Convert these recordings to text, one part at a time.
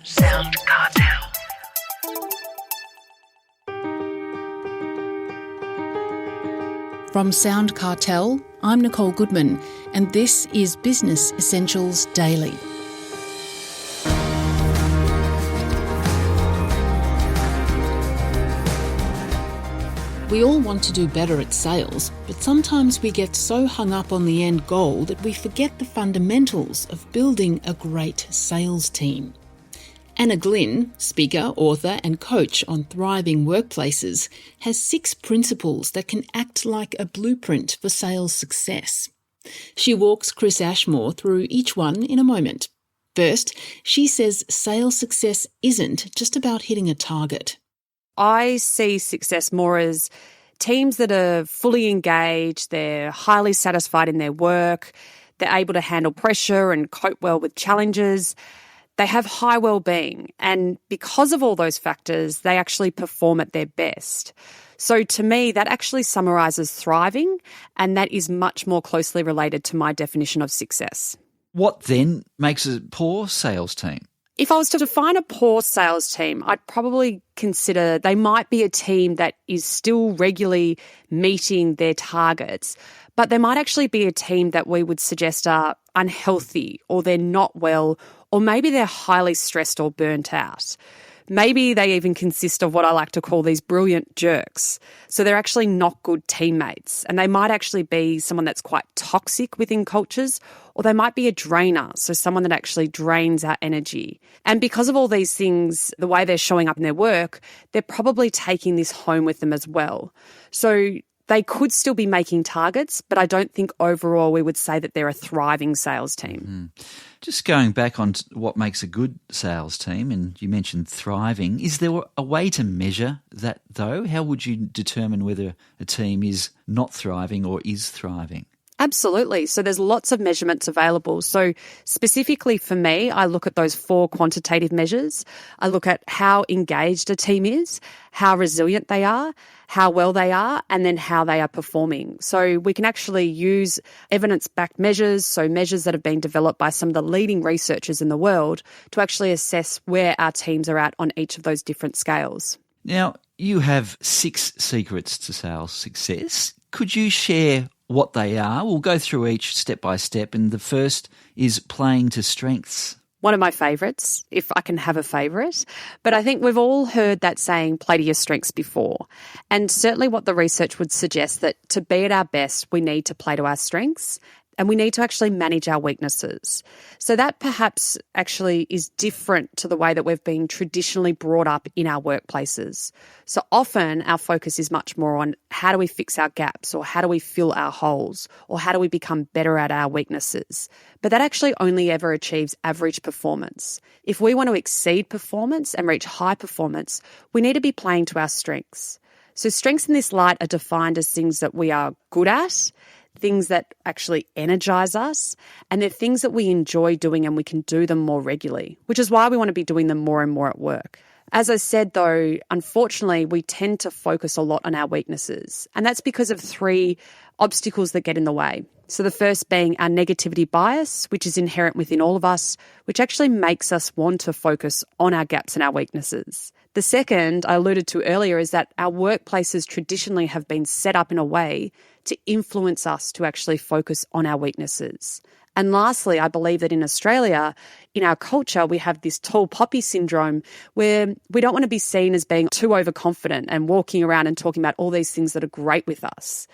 SoundCartel. From SoundCartel, I'm Nicole Goodman, and this is Business Essentials Daily. We all want to do better at sales, but sometimes we get so hung up on the end goal that we forget the fundamentals of building a great sales team. Anna Glynn, speaker, author and coach on thriving workplaces, has 6 principles that can act like a blueprint for sales success. She walks Chris Ashmore through each one in a moment. First, she says sales success isn't just about hitting a target. I see success more as teams that are fully engaged, they're highly satisfied in their work, they're able to handle pressure and cope well with challenges. They have high well-being, and because of all those factors, they actually perform at their best. So to me, that actually summarises thriving, and that is much more closely related to my definition of success. What then makes a poor sales team? If I was to define a poor sales team, I'd probably consider they might be a team that is still regularly meeting their targets, but they might actually be a team that we would suggest are unhealthy, or they're not well, or maybe they're highly stressed or burnt out. Maybe they even consist of what I like to call these brilliant jerks. So they're actually not good teammates, and they might actually be someone that's quite toxic within cultures, or they might be a drainer, so someone that actually drains our energy. And because of all these things, the way they're showing up in their work, they're probably taking this home with them as well. So they could still be making targets, but I don't think overall we would say that they're a thriving sales team. Just going back on what makes a good sales team, and you mentioned thriving, is there a way to measure that though? How would you determine whether a team is not thriving or is thriving? Absolutely. So there's lots of measurements available. So specifically for me, I look at those 4 quantitative measures. I look at how engaged a team is, how resilient they are, how well they are, and then how they are performing. So we can actually use evidence-backed measures, so measures that have been developed by some of the leading researchers in the world to actually assess where our teams are at on each of those different scales. Now, you have 6 secrets to sales success. Could you share what they are? We'll go through each step by step, and the first is playing to strengths. One of my favourites, if I can have a favourite. But I think we've all heard that saying, play to your strengths before. And certainly what the research would suggest that to be at our best, we need to play to our strengths, and we need to actually manage our weaknesses. So that perhaps actually is different to the way that we've been traditionally brought up in our workplaces. So often our focus is much more on how do we fix our gaps, or how do we fill our holes, or how do we become better at our weaknesses. But that actually only ever achieves average performance. If we want to exceed performance and reach high performance, we need to be playing to our strengths. So strengths in this light are defined as things that we are good at, things that actually energize us, and they're things that we enjoy doing and we can do them more regularly, which is why we want to be doing them more and more at work. As I said, though, unfortunately, we tend to focus a lot on our weaknesses, and that's because of 3 obstacles that get in the way. So the first being our negativity bias, which is inherent within all of us, which actually makes us want to focus on our gaps and our weaknesses. The second, I alluded to earlier, is that our workplaces traditionally have been set up in a way to influence us to actually focus on our weaknesses. And lastly, I believe that in Australia, in our culture, we have this tall poppy syndrome where we don't want to be seen as being too overconfident and walking around and talking about all these things that are great with us.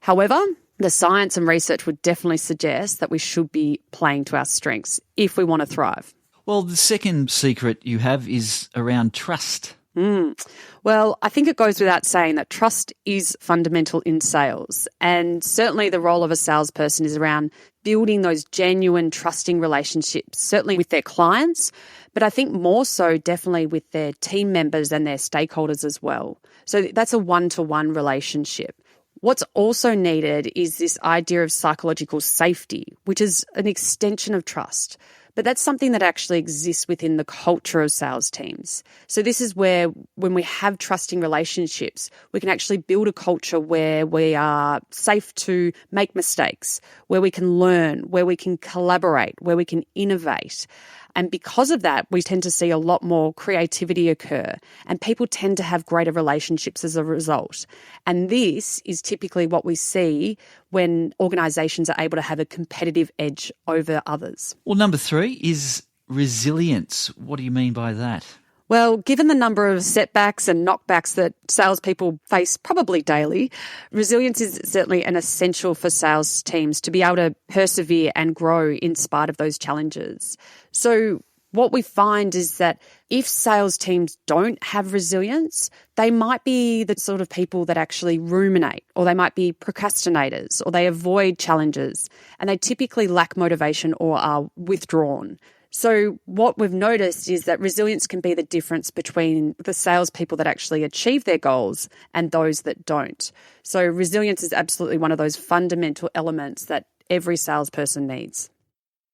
However, the science and research would definitely suggest that we should be playing to our strengths if we want to thrive. Well, the second secret you have is around trust. Well, I think it goes without saying that trust is fundamental in sales. And certainly the role of a salesperson is around building those genuine, trusting relationships, certainly with their clients, but I think more so definitely with their team members and their stakeholders as well. So that's a one-to-one relationship. What's also needed is this idea of psychological safety, which is an extension of trust. But that's something that actually exists within the culture of sales teams. So this is where, when we have trusting relationships, we can actually build a culture where we are safe to make mistakes, where we can learn, where we can collaborate, where we can innovate. And because of that, we tend to see a lot more creativity occur, and people tend to have greater relationships as a result. And this is typically what we see when organisations are able to have a competitive edge over others. Well, number 3 is resilience. What do you mean by that? Well, given the number of setbacks and knockbacks that salespeople face probably daily, resilience is certainly an essential for sales teams to be able to persevere and grow in spite of those challenges. So what we find is that if sales teams don't have resilience, they might be the sort of people that actually ruminate, or they might be procrastinators, or they avoid challenges, and they typically lack motivation or are withdrawn. So what we've noticed is that resilience can be the difference between the salespeople that actually achieve their goals and those that don't. So resilience is absolutely one of those fundamental elements that every salesperson needs.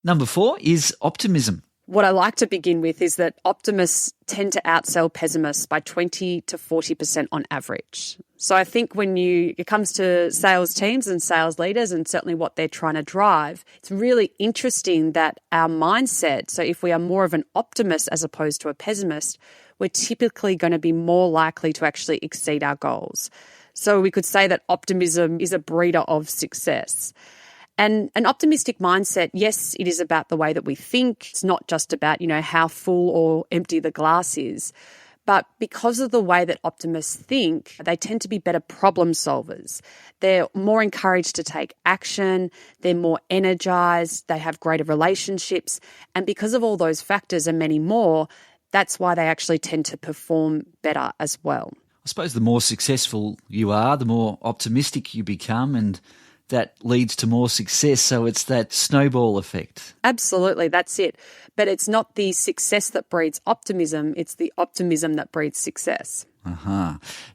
Number 4 is optimism. What I like to begin with is that optimists tend to outsell pessimists by 20 to 40% on average. So I think when it comes to sales teams and sales leaders and certainly what they're trying to drive, it's really interesting that our mindset, so if we are more of an optimist as opposed to a pessimist, we're typically going to be more likely to actually exceed our goals. So we could say that optimism is a breeder of success. And an optimistic mindset, yes, it is about the way that we think. It's not just about, how full or empty the glass is. But because of the way that optimists think, they tend to be better problem solvers. They're more encouraged to take action. They're more energized. They have greater relationships. And because of all those factors and many more, that's why they actually tend to perform better as well. I suppose the more successful you are, the more optimistic you become, and that leads to more success. So it's that snowball effect. Absolutely, that's it. But it's not the success that breeds optimism, it's the optimism that breeds success.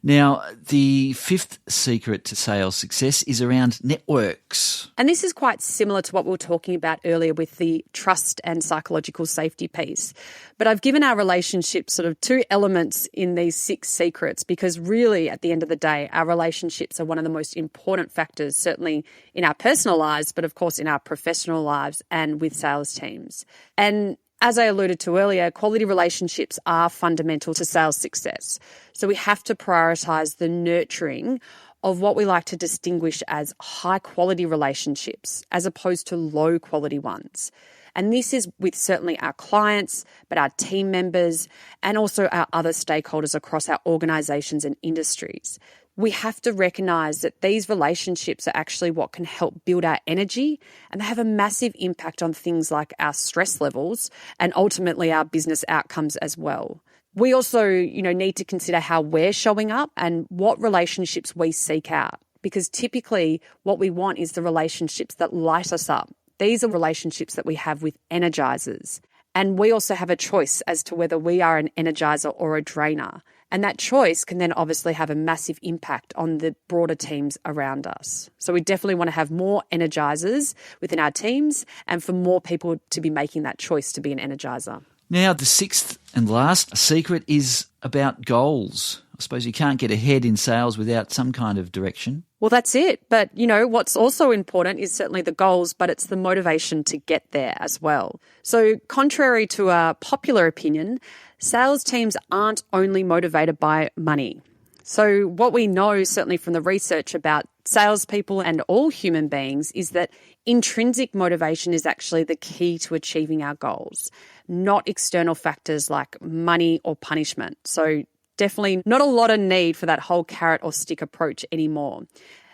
Now, the 5th secret to sales success is around networks. And this is quite similar to what we were talking about earlier with the trust and psychological safety piece. But I've given our relationships sort of 2 elements in these 6 secrets because really, at the end of the day, our relationships are one of the most important factors, certainly in our personal lives, but of course in our professional lives and with sales teams. And as I alluded to earlier, quality relationships are fundamental to sales success. So we have to prioritise the nurturing of what we like to distinguish as high-quality relationships as opposed to low-quality ones. And this is with certainly our clients, but our team members, and also our other stakeholders across our organisations and industries. We have to recognise that these relationships are actually what can help build our energy, and they have a massive impact on things like our stress levels and ultimately our business outcomes as well. We also, need to consider how we're showing up and what relationships we seek out, because typically what we want is the relationships that light us up. These are relationships that we have with energizers. And we also have a choice as to whether we are an energizer or a drainer. And that choice can then obviously have a massive impact on the broader teams around us. So we definitely want to have more energizers within our teams and for more people to be making that choice to be an energizer. Now, the 6th and last secret is about goals. I suppose you can't get ahead in sales without some kind of direction. Well, that's it. But, what's also important is certainly the goals, but it's the motivation to get there as well. So contrary to a popular opinion, sales teams aren't only motivated by money. So what we know certainly from the research about salespeople and all human beings is that intrinsic motivation is actually the key to achieving our goals, not external factors like money or punishment. So definitely not a lot of need for that whole carrot or stick approach anymore.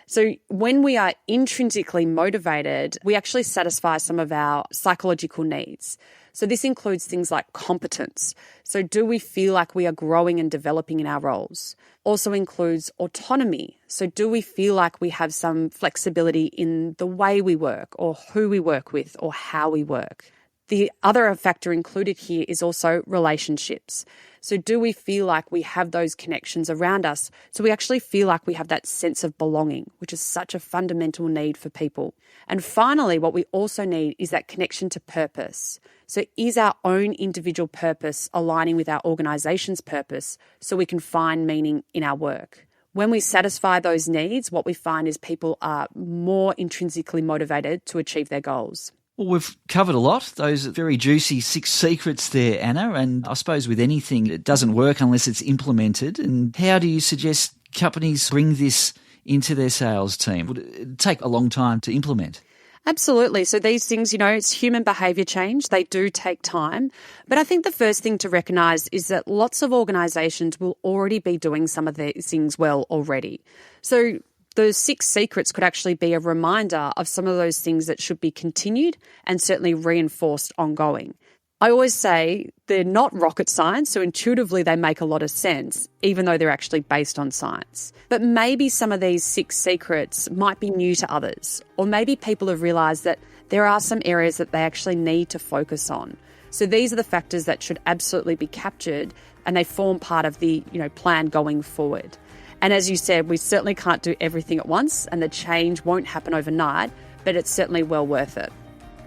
So when we are intrinsically motivated, we actually satisfy some of our psychological needs. So this includes things like competence. So do we feel like we are growing and developing in our roles? Also includes autonomy. So do we feel like we have some flexibility in the way we work or who we work with or how we work? The other factor included here is also relationships. So do we feel like we have those connections around us? So we actually feel like we have that sense of belonging, which is such a fundamental need for people. And finally, what we also need is that connection to purpose. So is our own individual purpose aligning with our organisation's purpose so we can find meaning in our work? When we satisfy those needs, what we find is people are more intrinsically motivated to achieve their goals. Well, we've covered a lot, those very juicy 6 secrets there, Anna, and I suppose with anything, it doesn't work unless it's implemented. And how do you suggest companies bring this into their sales team? Would it take a long time to implement? Absolutely. So these things, it's human behaviour change. They do take time. But I think the first thing to recognise is that lots of organisations will already be doing some of these things well already. So those 6 secrets could actually be a reminder of some of those things that should be continued and certainly reinforced ongoing. I always say they're not rocket science, so intuitively they make a lot of sense, even though they're actually based on science. But maybe some of these 6 secrets might be new to others, or maybe people have realised that there are some areas that they actually need to focus on. So these are the factors that should absolutely be captured, and they form part of the plan going forward. And as you said, we certainly can't do everything at once, and the change won't happen overnight, but it's certainly well worth it.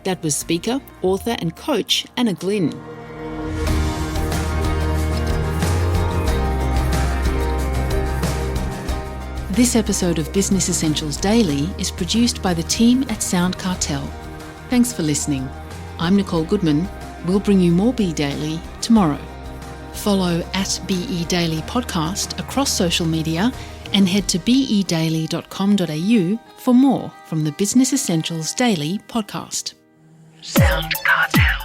That was speaker, author and coach Anna Glynn. This episode of Business Essentials Daily is produced by the team at SoundCartel. Thanks for listening. I'm Nicole Goodman. We'll bring you more Be Daily tomorrow. Follow @BE Daily Podcast across social media and head to bedaily.com.au for more from the Business Essentials Daily podcast. SoundCartel.